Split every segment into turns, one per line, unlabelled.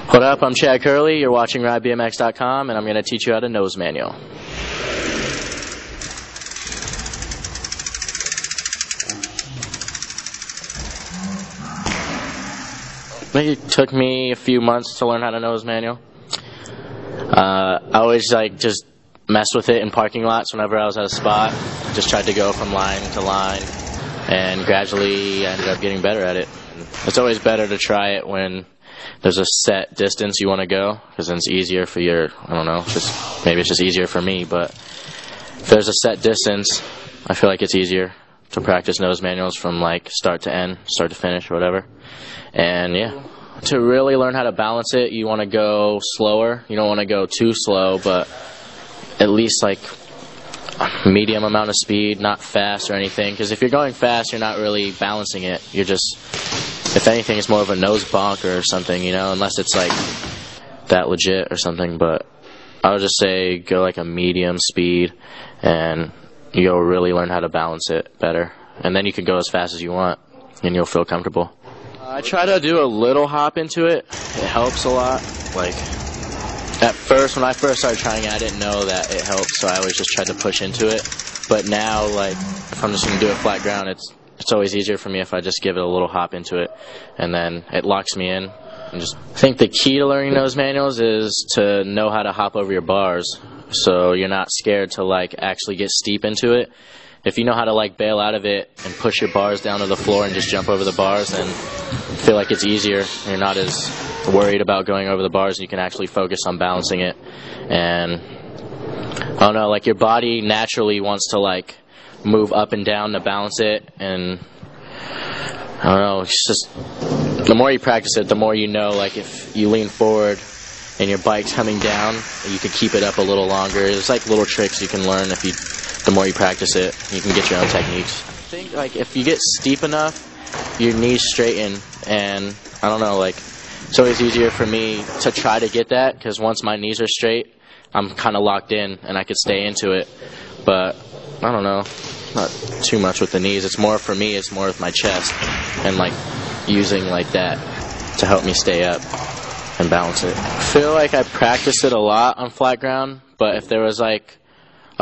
What up, I'm Chad Kerley, you're watching RideBMX.com, and I'm going to teach you how to nose manual. It took me a few months to learn how to nose manual. I always just messed with it in parking lots whenever I was at a spot. Just tried to go from line to line, and gradually I ended up getting better at it. It's always better to try it when there's a set distance you want to go, because then it's easier for your, I don't know, maybe it's just easier for me, but if there's a set distance, I feel like it's easier to practice nose manuals from start to end, start to finish, or whatever. And yeah, to really learn how to balance it, you want to go slower. You don't want to go too slow, but at least a medium amount of speed, not fast or anything, because if you're going fast, you're not really balancing it. You're just, if anything, it's more of a nose bonker or something, unless it's that legit or something. But I would just say go a medium speed, and you'll really learn how to balance it better. And then you can go as fast as you want, and you'll feel comfortable. I try to do a little hop into it. It helps a lot. At first, when I first started trying it, I didn't know that it helps, so I always just tried to push into it. But now, if I'm just going to do it flat ground, it's always easier for me if I just give it a little hop into it, and then it locks me in. I think the key to learning nose manuals is to know how to hop over your bars, so you're not scared to actually get steep into it. If you know how to bail out of it and push your bars down to the floor and just jump over the bars, then I feel like it's easier. You're not as worried about going over the bars, and you can actually focus on balancing it. And I don't know, your body naturally wants to move up and down to balance it, and I don't know, it's just the more you practice it, the more you know, if you lean forward and your bike's coming down, you can keep it up a little longer. There's little tricks you can learn the more you practice it. You can get your own techniques. I think if you get steep enough, your knees straighten, and I don't know, it's always easier for me to try to get that, because once my knees are straight, I'm kind of locked in and I could stay into it. But I don't know, not too much with the knees. It's more for me, it's more with my chest, and using that to help me stay up and balance it. I feel like I practiced it a lot on flat ground, but if there was a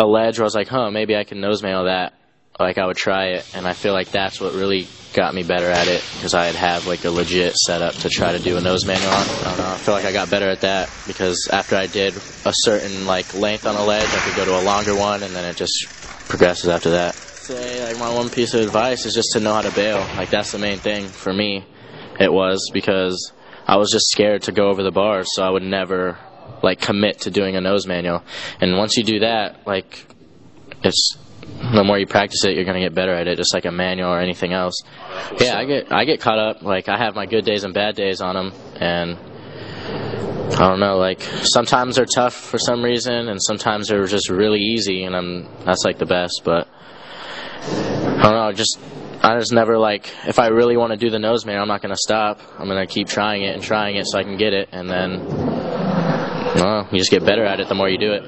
ledge where I was maybe I can nose manual that, I would try it, and I feel like that's what really got me better at it, because I'd have a legit setup to try to do a nose manual on. I don't know, I feel like I got better at that, because after I did a certain length on a ledge, I could go to a longer one, and then it just progresses after that. Say my one piece of advice is just to know how to bail. That's the main thing for me. It was because I was just scared to go over the bars, so I would never commit to doing a nose manual. And once you do that, it's the more you practice it, you're gonna get better at it, just like a manual or anything else. Yeah, I get caught up. I have my good days and bad days on them, and I don't know. Sometimes they're tough for some reason, and sometimes they're just really easy, and that's the best. But I don't know. I just never if I really want to do the nose manual, I'm not gonna stop. I'm gonna keep trying it so I can get it, and then you just get better at it the more you do it.